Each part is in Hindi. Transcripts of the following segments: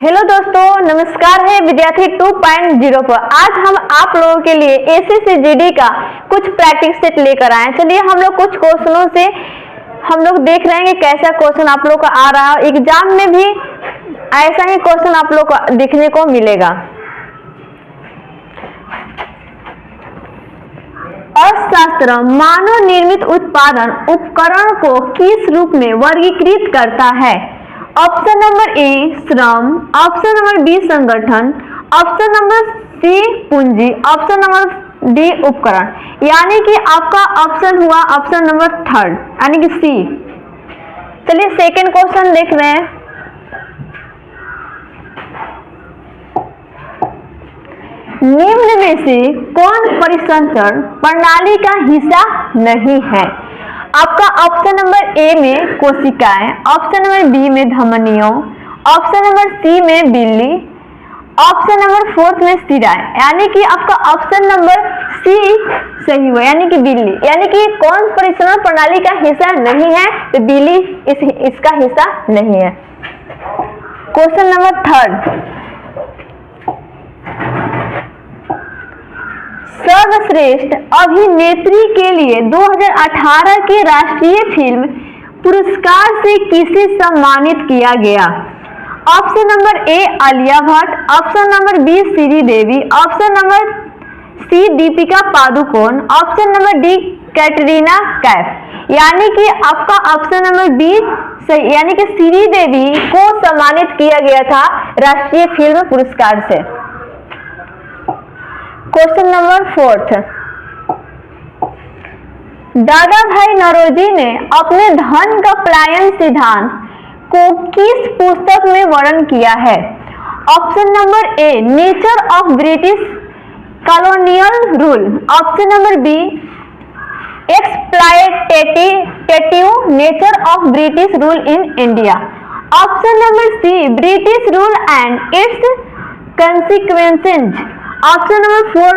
हेलो दोस्तों, नमस्कार है विद्यार्थी 2.0 पर। आज हम आप लोगों के लिए एसएससी जीडी का कुछ प्रैक्टिस सेट लेकर आए। चलिए हम लोग कुछ क्वेश्चनों से हम लोग देख रहे हैं कि कैसा क्वेश्चन आप लोग का आ रहा है। एग्जाम में भी ऐसा ही क्वेश्चन आप लोग को देखने को मिलेगा। अर्थशास्त्र मानव निर्मित उत्पादन उपकरण को किस रूप में वर्गीकृत करता है? ऑप्शन नंबर ए श्रम, ऑप्शन नंबर बी संगठन, ऑप्शन नंबर सी पूंजी, ऑप्शन नंबर डी उपकरण। यानी कि आपका ऑप्शन हुआ ऑप्शन नंबर थर्ड यानी कि सी। चलिए सेकंड क्वेश्चन देख रहे हैं। निम्न में से कौन परिसंचरण प्रणाली का हिस्सा नहीं है? आपका ऑप्शन नंबर ए में कोशिकाएं, ऑप्शन नंबर बी में धमनियों, ऑप्शन नंबर सी में बिल्ली, ऑप्शन नंबर फोर्थ में सिराएं। यानी कि आपका ऑप्शन नंबर सी सही हुआ, यानी कि बिल्ली। यानी कि कौन परिसंचरण प्रणाली का हिस्सा नहीं है? तो बिल्ली इसका हिस्सा नहीं है। क्वेश्चन नंबर थर्ड, सर्वश्रेष्ठ अभिनेत्री के लिए 2018 के राष्ट्रीय फिल्म पुरस्कार से किसे सम्मानित किया गया? Option number A Alia Bhatt, option number B Sridevi, option number C Deepika Padukone, option number D Katrina Kaif. यानी कि आपका ऑप्शन नंबर बी सही, यानी कि श्रीदेवी को सम्मानित किया गया था राष्ट्रीय फिल्म पुरस्कार से। क्वेश्चन नंबर फोर्थ, दादा भाई नौरोजी ने अपने धन का पलायन सिद्धांत को किस पुस्तक में वर्णन किया है? Option number A nature of British colonial rule, option number B exploitative nature of British rule in India, option number C British rule and its consequences, option number four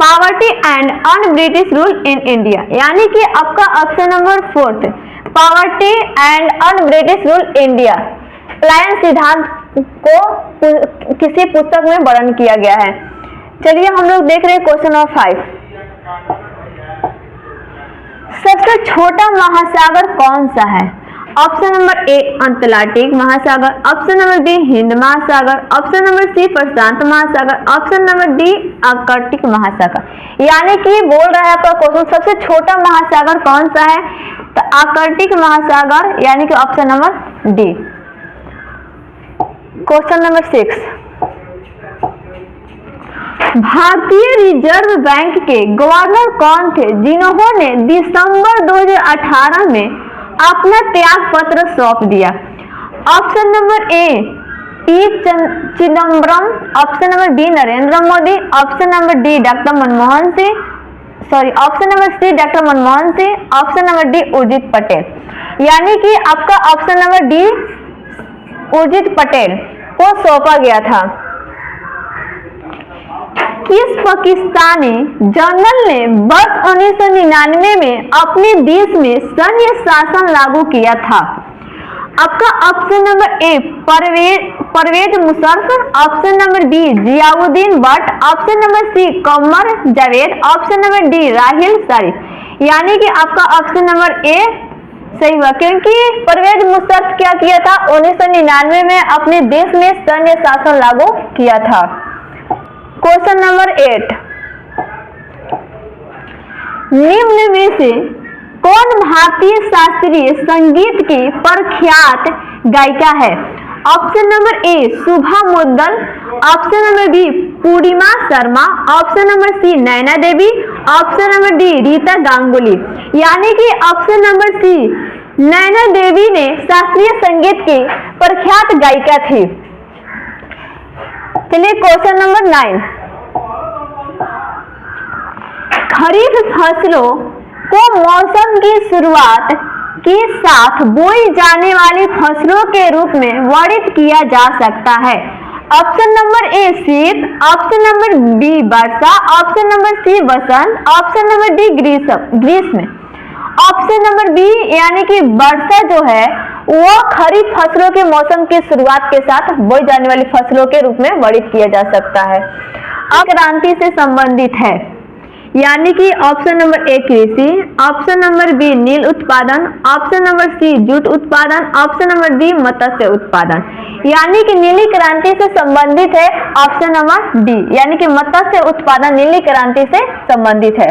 poverty and un British rule in India. यानी कि आपका option number fourth poverty and un British rule India पलायन सिद्धांत को किसी पुस्तक में वर्णन किया गया है। चलिए हम लोग देख रहे हैं क्वेश्चन नंबर 5। सबसे छोटा महासागर कौन सा है? ऑप्शन नंबर ए अटलांटिक महासागर, ऑप्शन नंबर बी हिंद महासागर, ऑप्शन नंबर सी प्रशांत महासागर, ऑप्शन नंबर डी आर्कटिक महासागर। यानी कि बोल रहा है आपका क्वेश्चन सबसे छोटा महासागर कौन सा है? तो आर्कटिक महासागर, यानी कि option number D. Question number 6, भारतीय रिजर्व बैंक के गवर्नर कौन थे जिन्होंने दिसंबर 2018 में अपना त्याग पत्र सौंप दिया? Option number A P Chidambaram, option number B Narendra Modi, option number D doctor Manmohan Singh, option number C doctor Manmohan Singh, option number D Urjit Patel. यानी कि आपका option number D Urjit Patel को सौंपा गया था। किस पाकिस्तानी जनरल ने वर्ष 1999 में अपने देश में सैन्य शासन लागू किया था? आपका option number A Pervez Musharraf, option number B Ziauddin Butt, option number C Qamar Javed, option number D Raheel Sharif. यानी कि आपका ऑप्शन नंबर ए सही हुआ, क्योंकि परवेज मुशर्रफ क्या किया था? 1999 में अपने देश में सैन्य शासन लागू किया था। क्वेश्चन नंबर 8, निम्न में से कौन भारतीय शास्त्रीय संगीत की प्रख्यात गायिका है? Option number A Shubha Mudgal, option number B Purnima Sharma, option number C Naina Devi, option number D Rita Ganguly. यानी कि ऑप्शन नंबर सी नैना देवी ने शास्त्रीय संगीत की प्रख्यात गायिका थी। चलिए क्वेश्चन नंबर 9, खरीफ फसलों को मौसम की शुरुआत के साथ बोई जाने वाली फसलों के रूप में वर्णित किया जा सकता है? ऑप्शन नंबर ए शीत, ऑप्शन नंबर बी वर्षा, ऑप्शन नंबर सी वसंत, ऑप्शन नंबर डी ग्रीष्म। ऑप्शन नंबर बी यानी कि वर्षा जो है वह खरीफ फसलों के मौसम की शुरुआत के साथ बोई जाने वाली फसलों के रूप में वर्णित किया जा सकता है। अब क्रांति से संबंधित है, यानी कि ऑप्शन नंबर ए कृषि, ऑप्शन नंबर बी नील उत्पादन, ऑप्शन नंबर सी जूट उत्पादन, ऑप्शन नंबर डी मत्स्य उत्पादन। यानी कि नीली क्रांति से संबंधित है ऑप्शन नंबर डी, यानी कि मत्स्य उत्पादन नीली क्रांति से संबंधित है।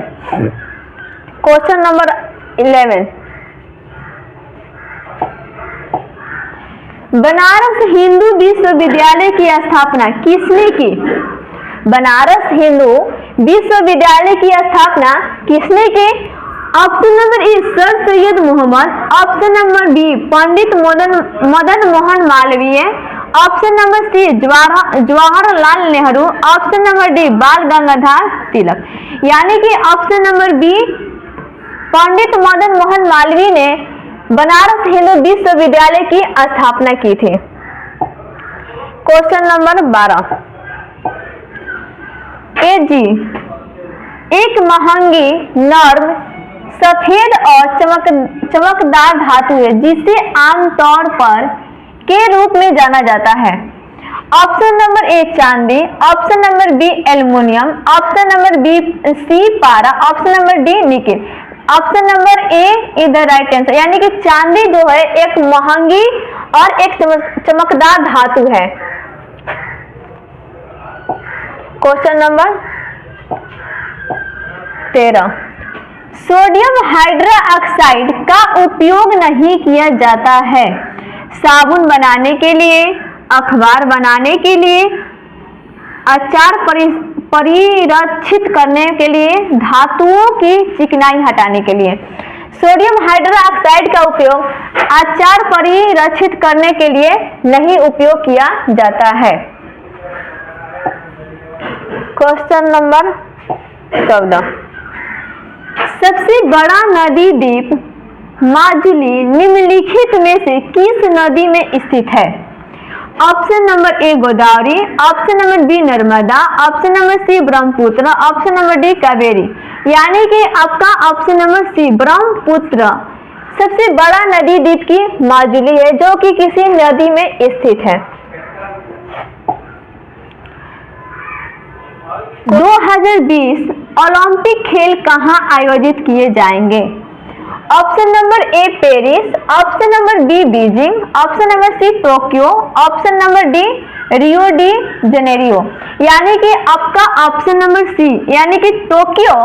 क्वेश्चन नंबर 11, बनारस हिंदू विश्वविद्यालय की स्थापना किसने की? बनारस हिंदू विश्वविद्यालय की स्थापना किसने की? Option number A sir Syed Mohammad, option number B Pandit Madan Mohan Malaviya, option number C Jawaharlal Nehru, option number D Bal Gangadhar Tilak. यानी कि option number B Pandit Madan Mohan Malaviya ने बनारस हिंदू विश्वविद्यालय की स्थापना की थी। क्वेश्चन नंबर 12, ए जी एक महंगी नर्म सफेद और चमकदार धातु है जिसे आमतौर पर के रूप में जाना जाता है। ऑप्शन नंबर ए चांदी, option number B aluminium, option number B C पारा, option number D nickel. Option number A is the right answer, यानी कि चांदी जो है एक महंगी और एक चमकदार धातु है। क्वेश्चन नंबर 13, सोडियम हाइड्रोक्साइड का उपयोग नहीं किया जाता है साबुन बनाने के लिए, अखबार बनाने के लिए, अचार परिरक्षित करने के लिए, धातुओं की चिकनाई हटाने के लिए। सोडियम हाइड्रोक्साइड का उपयोग अचार परिरक्षित करने के लिए नहीं उपयोग किया जाता है। क्वेश्चन नंबर 14, सबसे बड़ा नदी द्वीप माजुली निम्नलिखित में से किस नदी में स्थित है? Option number A Godavari, option number B Narmada, option number C Brahmaputra, option number D Kaveri. यानी कि आपका ऑप्शन नंबर सी ब्रह्मपुत्र सबसे बड़ा नदी द्वीप की माजुली है जो कि किसी नदी में स्थित है। 2020 ओलंपिक खेल कहां आयोजित किए जाएंगे? Option number A Paris, option number B Beijing, option number C Tokyo, option number D Rio de Janeiro. यानी कि आपका ऑप्शन नंबर सी यानी कि टोक्यो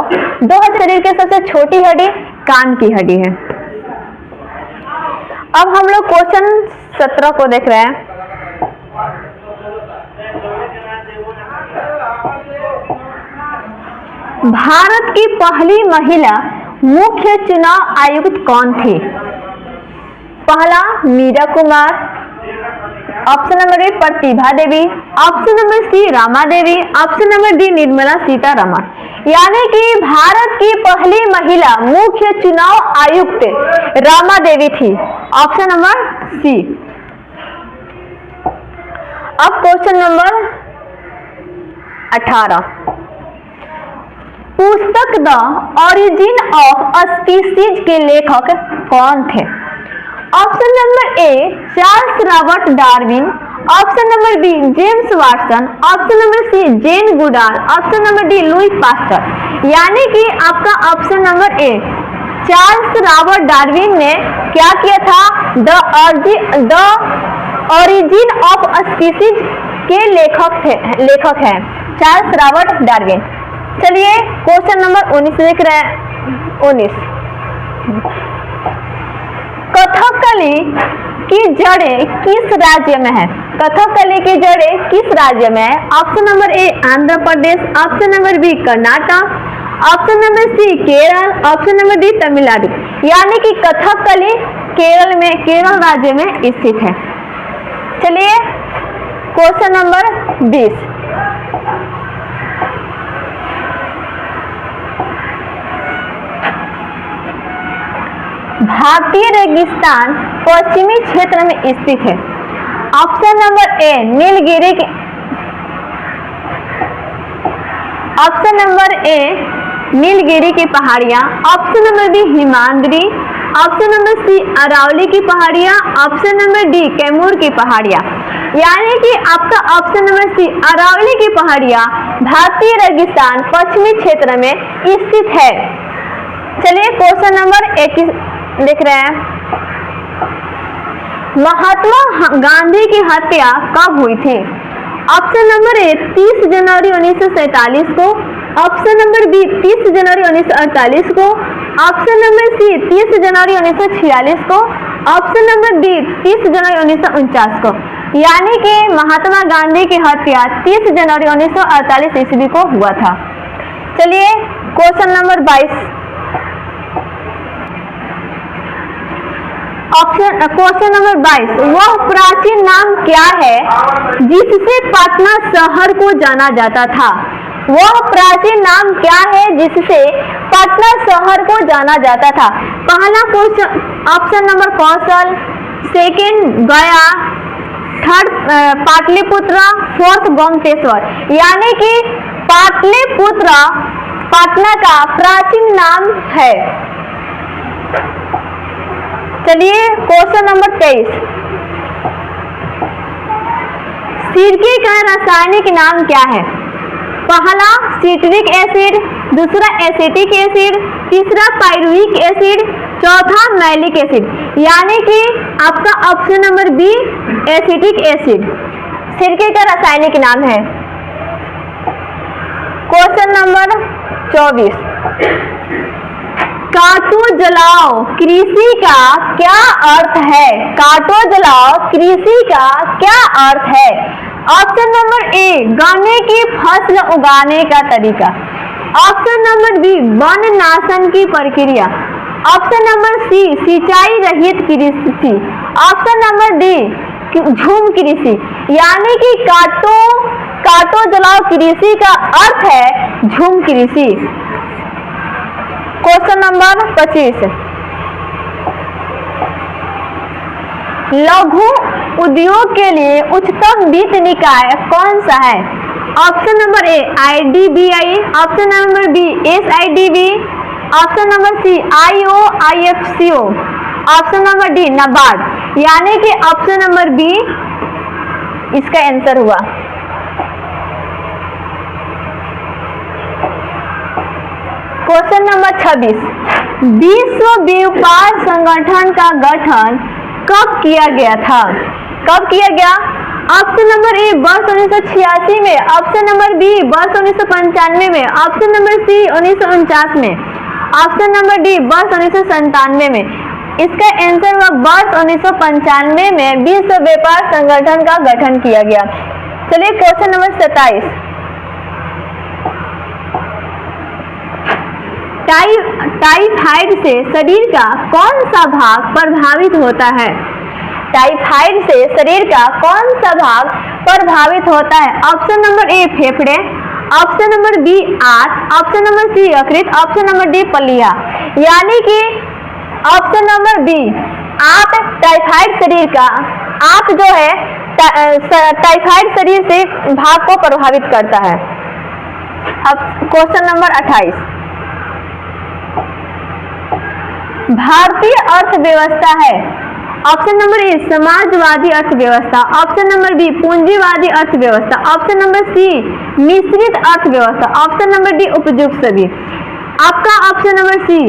दो शरीर के सबसे छोटी हड्डी कान की हड्डी है। अब हम लोग क्वेश्चन 17 को देख रहे हैं। भारत की पहली महिला मुख्य चुनाव आयुक्त कौन थी? पहला Meera Kumar, option number A Pratibha Devi, option number C Rama Devi, option number D Nirmala Sitharaman. यानी कि भारत की पहली महिला मुख्य चुनाव आयुक्त रामा देवी थी, ऑप्शन नंबर सी। अब क्वेश्चन नंबर 18, पुस्तक द ओरिजिन ऑफ स्पीसीज के लेखक कौन थे? Option number A Charles Robert Darwin, option number B James Watson, option number C Jane Goodall, option number D Louis Pasteur. यानी कि आपका option number A Charles Robert Darwin ने क्या किया था? द ओरिजिन ऑफ स्पीसीज के लेखक हैं चार्ल्स रॉबर्ट डार्विन। चलिए क्वेश्चन नंबर 19 देख रहे हैं। 19, कथकली की जड़ें किस राज्य में है? कथकली की जड़ें किस राज्य में है? Option number A Andhra Pradesh, option number B Karnataka, option number C Kerala, option number D Tamil Nadu. यानी कि कथकली केरल राज्य में स्थित है। चलिए क्वेश्चन नंबर 20, भारतीय रेगिस्तान पश्चिमी क्षेत्र में स्थित है। ऑप्शन नंबर ए नीलगिरी की, ऑप्शन नंबर ए नीलगिरी की पहाड़ियां, option number B Himadri, option number C Aravalli की पहाड़ियां, ऑप्शन नंबर डी कैमूर की पहाड़ियां। यानी कि आपका ऑप्शन नंबर सी अरावली की पहाड़ियां भारतीय रेगिस्तान पश्चिमी क्षेत्र में स्थित है। चलिए क्वेश्चन नंबर 21 लिख रहे हैं। महात्मा गांधी की हत्या कब हुई थी? ऑप्शन नंबर ए 30 जनवरी 1947 को, ऑप्शन नंबर बी 30 जनवरी 1948 को, ऑप्शन नंबर सी 30 जनवरी 1946 को, ऑप्शन नंबर डी 30 जनवरी 1949 को। यानी कि महात्मा गांधी की हत्या 30 जनवरी 1948 ईस्वी को हुआ था। चलिए क्वेश्चन नंबर 22। क्वेश्चन नंबर 22, वह प्राचीन नाम क्या है जिससे पटना शहर को जाना जाता था? वह प्राचीन नाम क्या है जिससे पटना शहर को जाना जाता था? पहला क्वेश्चन ऑप्शन नंबर कौशल, सेकंड गया, थर्ड पाटलिपुत्र, फोर्थ गोमतेश्वर। यानी कि पाटलिपुत्र पटना का प्राचीन नाम है। चलिए क्वेश्चन नंबर 23, सिरके का रासायनिक नाम क्या है? पहला सिट्रिक एसिड, दूसरा एसिटिक एसिड, तीसरा पाइरुविक एसिड, चौथा मैलिक एसिड। यानी कि आपका option number B acetic acid सिरके का रासायनिक नाम है। क्वेश्चन नंबर 24, काटो जलाओ कृषि का क्या अर्थ है? काटो जलाओ कृषि का क्या अर्थ है? ऑप्शन नंबर ए गन्ने की फसल उगाने का तरीका, ऑप्शन नंबर बी वन नाशन की प्रक्रिया, ऑप्शन नंबर सी सिंचाई रहित कृषि, ऑप्शन नंबर डी झूम कृषि। यानी कि काटो जलाओ कृषि का अर्थ है झूम कृषि। क्वेश्चन नंबर 25, लघु उद्योग के लिए उच्चतम वित्त निकाय कौन सा है? Option number A IDBI, option number B SIDB, option number C IOIFCO, option number D NABARD. यानी कि ऑप्शन नंबर बी इसका आंसर हुआ। क्वेश्चन नंबर 26, विश्व व्यापार संगठन का गठन कब किया गया था? कब किया गया? ऑप्शन नंबर ए वर्ष 1986 में, ऑप्शन नंबर बी वर्ष 1995 में, ऑप्शन नंबर सी 1949 में, ऑप्शन नंबर डी वर्ष 1997 में। इसका आंसर हुआ वर्ष 1995 में विश्व व्यापार संगठन का गठन किया गया। चलिए क्वेश्चन नंबर 27, टाइफाइड से शरीर का कौन सा भाग प्रभावित होता है? टाइफाइड से शरीर का कौन सा भाग प्रभावित होता है? ऑप्शन नंबर ए फेफड़े, ऑप्शन नंबर बी आंत, ऑप्शन नंबर सी यकृत, ऑप्शन नंबर डी पलिया। यानी कि ऑप्शन नंबर बी आंत टाइफाइड शरीर का, आंत जो है टाइफाइड शरीर से भाग को प्रभावित करता है। अब क्वेश्चन नंबर 28, भारतीय अर्थव्यवस्था है। ऑप्शन नंबर ए समाजवादी अर्थव्यवस्था, ऑप्शन नंबर बी पूंजीवादी अर्थव्यवस्था, ऑप्शन नंबर सी मिश्रित अर्थव्यवस्था, ऑप्शन नंबर डी उपयुक्त सभी। आपका ऑप्शन नंबर सी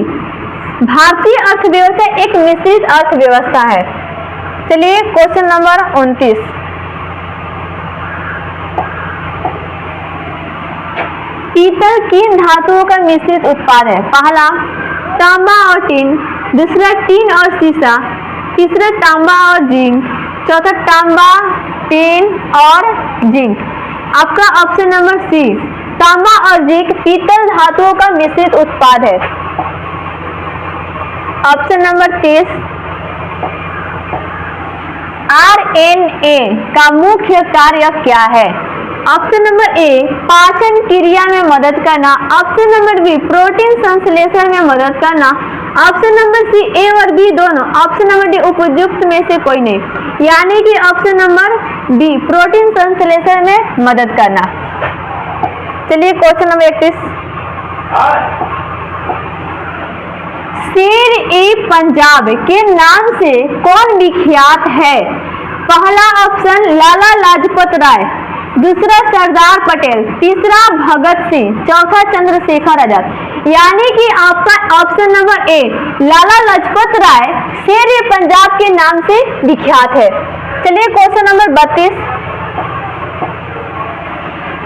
भारतीय अर्थव्यवस्था एक मिश्रित अर्थव्यवस्था है। चलिए क्वेश्चन नंबर 29, पीतल किन धातुओं का मिश्रित उत्पाद है? पहला तांबा और टीन, दूसरा टीन और सीसा, तीसरा तांबा और जिंक, चौथा तांबा टीन और जिंक। आपका ऑप्शन नंबर सी तांबा और जिंक पीतल धातुओं का मिश्रित उत्पाद है। ऑप्शन नंबर 30, RNA का मुख्य कार्य क्या है? ऑप्शन नंबर ए पाचन क्रिया में मदद करना, ऑप्शन नंबर बी प्रोटीन संश्लेषण में मदद करना, ऑप्शन नंबर सी ए और बी दोनों, ऑप्शन नंबर डी उपयुक्त में से कोई नहीं। यानी कि ऑप्शन नंबर बी प्रोटीन संश्लेषण में मदद करना। चलिए क्वेश्चन नंबर 31, शेर ए पंजाब के नाम से कौन विख्यात है? पहला ऑप्शन लाला लाजपत राय, दूसरा सरदार पटेल, तीसरा भगत सिंह, चौथा चंद्रशेखर आजाद। यानी कि आपका ऑप्शन नंबर ए लाला लाजपत राय शेर ए पंजाब के नाम से विख्यात है। चलिए क्वेश्चन नंबर 32,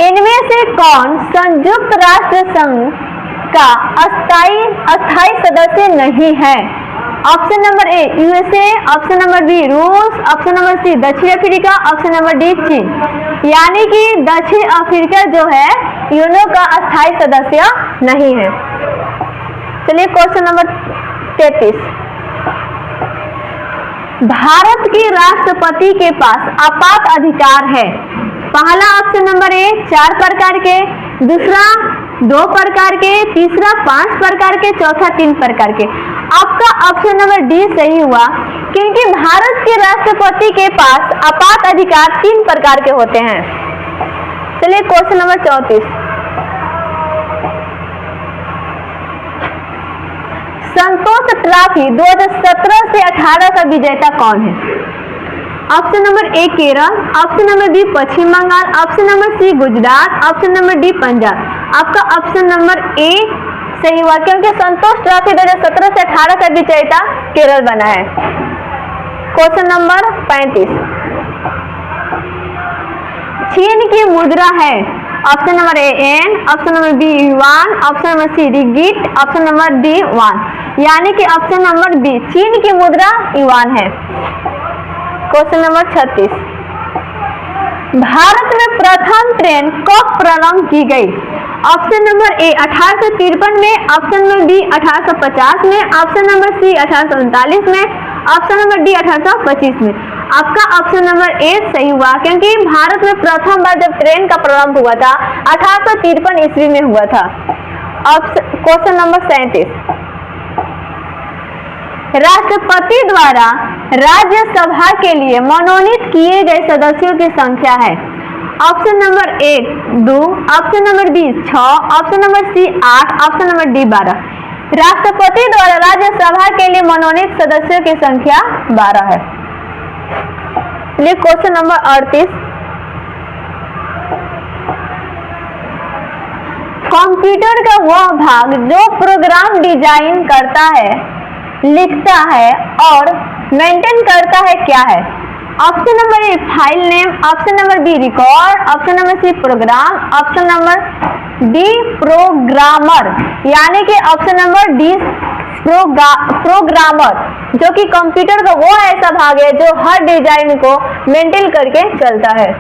इनमें से कौन संयुक्त राष्ट्र संघ का अस्थायी सदस्य नहीं है? Option number A USA, option number B रूस, ऑप्शन नंबर सी दक्षिण अफ्रीका, ऑप्शन नंबर डी चीन। यानी कि दक्षिण अफ्रीका जो है यूएनओ का अस्थायी सदस्य नहीं है। चलिए क्वेश्चन नंबर 33, भारत के राष्ट्रपति के पास आपात अधिकार है। पहला ऑप्शन नंबर ए 4 प्रकार के, दूसरा 2 प्रकार के, तीसरा 5 प्रकार के, चौथा 3 प्रकार के। आपका ऑप्शन नंबर डी सही हुआ, क्योंकि भारत के राष्ट्रपति के पास आपात अधिकार 3 प्रकार के होते हैं। चलिए क्वेश्चन नंबर 34, संतोष ट्रॉफी 2017 से 18 का विजेता कौन है? Option number A Kerala, option number B Paschim Bengal, option number C Gujarat, option number D Punjab. आपका ऑप्शन नंबर ए सही हुआ, क्योंकि संतोष ट्रॉफी 2017 से 18 का विजेता केरल बना है। क्वेश्चन नंबर 35, चीन की मुद्रा है। Option number A yen, option number B yuan, option number C ringgit, option number D won. यानी कि ऑप्शन नंबर बी चीन की मुद्रा युआन है। क्वेश्चन नंबर 36, भारत में प्रथम ट्रेन कब प्रारंभ की गई? ऑप्शन नंबर ए 1853 में, ऑप्शन नंबर बी 1850 में, ऑप्शन नंबर सी 1839 में, ऑप्शन नंबर डी 1825 में। आपका ऑप्शन नंबर ए सही हुआ, क्योंकि भारत में प्रथम बार जब ट्रेन का प्रारंभ हुआ था 1853 ईस्वी में हुआ था। क्वेश्चन नंबर 37, राष्ट्रपति द्वारा राज्यसभा के लिए मनोनीत किए गए सदस्यों की संख्या है। Option number A 2, option number B 6, option number C 8, option number D 12। राष्ट्रपति द्वारा राज्यसभा के लिए मनोनीत सदस्यों की संख्या 12 है। चलिए क्वेश्चन नंबर 38, कंप्यूटर का वह भाग जो प्रोग्राम डिजाइन करता है, लिखता है और मेंटेन करता है क्या है? Option number A file name, option number B record, option number C program, option number D programmer. यानी कि ऑप्शन नंबर डी प्रोग्रामर, जो कि कंप्यूटर का वो ऐसा भाग है जो हर डिजाइन को मेंटेन करके चलता है।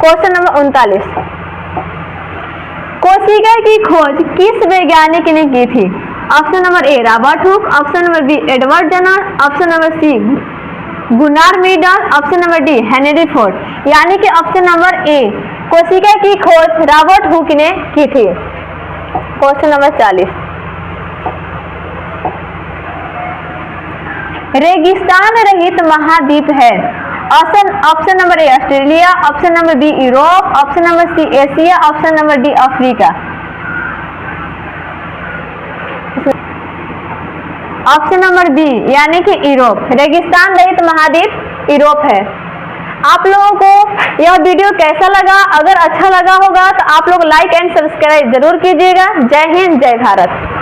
क्वेश्चन नंबर 39, कोशिका की खोज किस वैज्ञानिक ने की थी? Option number A Robert Hooke, option number B Edward Jenner, option number C Gunnar Myrdal, option number D Henry Ford. यानी कि ऑप्शन नंबर ए कोशिका की खोज रॉबर्ट हुक ने की थी। क्वेश्चन नंबर 40, रेगिस्तान रहित महाद्वीप है। Option number A Australia, option number B Europe, option number C Asia, option number D Africa. Option number B यानी कि यूरोप, रेगिस्तान रहित महाद्वीप यूरोप है। आप लोगों को यह वीडियो कैसा लगा? अगर अच्छा लगा होगा तो आप लोग लाइक एंड सब्सक्राइब जरूर कीजिएगा। जय हिंद, जय भारत।